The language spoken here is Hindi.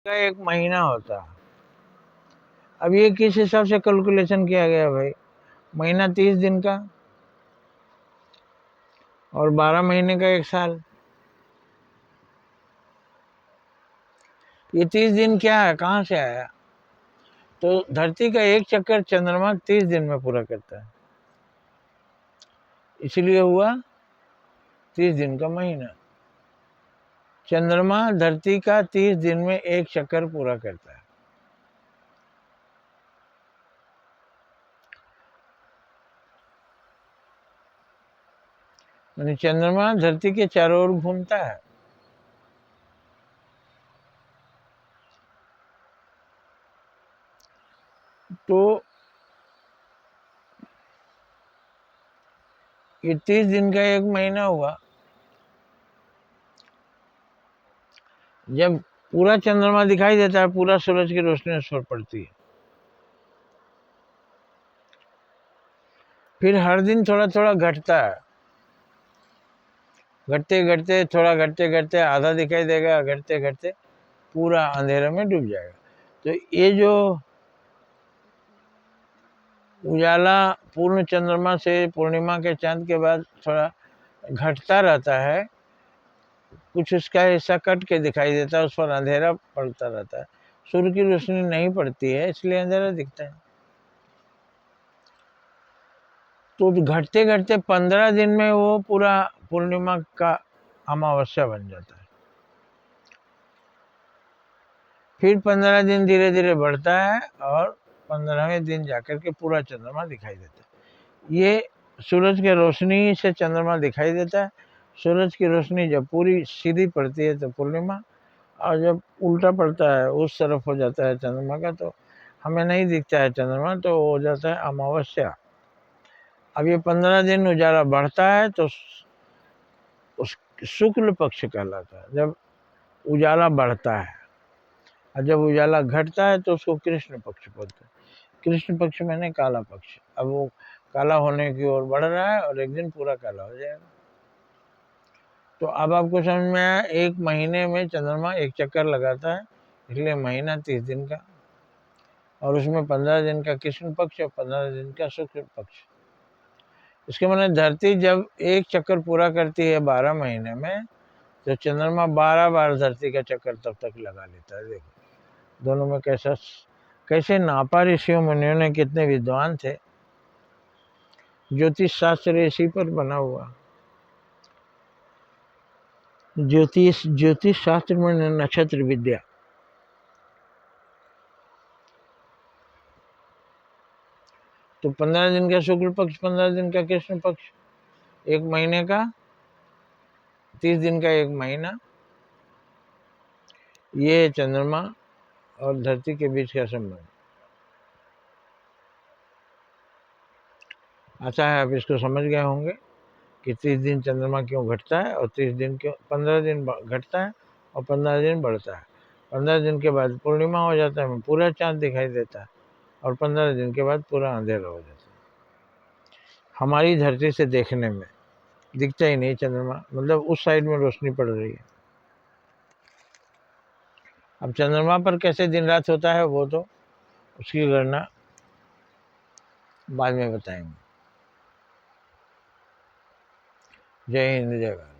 का एक महीना होता है। अब ये किस हिसाब से कैलकुलेशन किया गया भाई? महीना 30 दिन का और 12 महीने का एक साल। ये 30 दिन क्या है, कहाँ से आया? तो धरती का एक चक्कर चंद्रमा 30 दिन में पूरा करता है, इसलिए हुआ 30 दिन का महीना। चंद्रमा धरती का 30 दिन में एक चक्कर पूरा करता है। यानी चंद्रमा धरती के चारों ओर घूमता है। तो ये 30 दिन का एक महीना हुआ। जब पूरा चंद्रमा दिखाई देता है, पूरा सूरज की रोशनी उस पर पड़ती है। फिर हर दिन थोड़ा थोड़ा घटता है, घटते घटते थोड़ा घटते घटते आधा दिखाई देगा, घटते घटते पूरा अंधेरे में डूब जाएगा। तो ये जो उजाला पूर्ण चंद्रमा से पूर्णिमा के चांद के बाद थोड़ा घटता रहता है, कुछ उसका हिस्सा कट के दिखाई देता है, उस पर अंधेरा पड़ता रहता है। सूर्य की रोशनी नहीं पड़ती है, इसलिए अंधेरा दिखता है। तो घटते घटते 15 दिन में वो पूरा पूर्णिमा का अमावस्या बन जाता है। फिर 15 दिन धीरे धीरे बढ़ता है और 15वें दिन जाकर के पूरा चंद्रमा दिखाई देता है। ये सूरज की रोशनी से चंद्रमा दिखाई देता है। सूरज की रोशनी जब पूरी सीधी पड़ती है तो पूर्णिमा, और जब उल्टा पड़ता है उस तरफ हो जाता है चंद्रमा का, तो हमें नहीं दिखता है चंद्रमा, तो हो जाता है अमावस्या। अब ये 15 दिन उजाला बढ़ता है तो उस शुक्ल पक्ष कहलाता है, जब उजाला बढ़ता है। और जब उजाला घटता है तो उसको कृष्ण पक्ष बोलते हैं। कृष्ण पक्ष मैंने काला पक्ष। अब वो काला होने की ओर बढ़ रहा है और एक दिन पूरा काला हो जाएगा। तो अब आपको समझ में आया, एक महीने में चंद्रमा एक चक्कर लगाता है, इसलिए महीना 30 दिन का, और उसमें 15 दिन का कृष्ण पक्ष और 15 दिन का शुक्ल पक्ष। इसके माने धरती जब एक चक्कर पूरा करती है 12 महीने में, तो चंद्रमा 12 बार धरती का चक्कर तब तक लगा लेता है। देखो दोनों में कैसे नापा ऋषियों मुनियों ने, कितने विद्वान थे। ज्योतिष शास्त्र इसी पर बना हुआ। ज्योतिष शास्त्र में नक्षत्र विद्या। तो 15 दिन का शुक्ल पक्ष, 15 दिन का कृष्ण पक्ष, एक महीने का 30 दिन का एक महीना, ये चंद्रमा और धरती के बीच का संबंध। अच्छा है, आप इसको समझ गए होंगे कि 30 दिन चंद्रमा क्यों घटता है और 30 दिन क्यों, 15 दिन घटता है और 15 दिन बढ़ता है। 15 दिन के बाद पूर्णिमा हो जाता है, पूरा चांद दिखाई देता है, और 15 दिन के बाद पूरा अंधेरा हो जाता है। हमारी धरती से देखने में दिखता ही नहीं चंद्रमा, मतलब उस साइड में रोशनी पड़ रही है। अब चंद्रमा पर कैसे दिन रात होता है वो तो उसकी गणना बाद में बताएंगे। जय हिंद, जय भारत।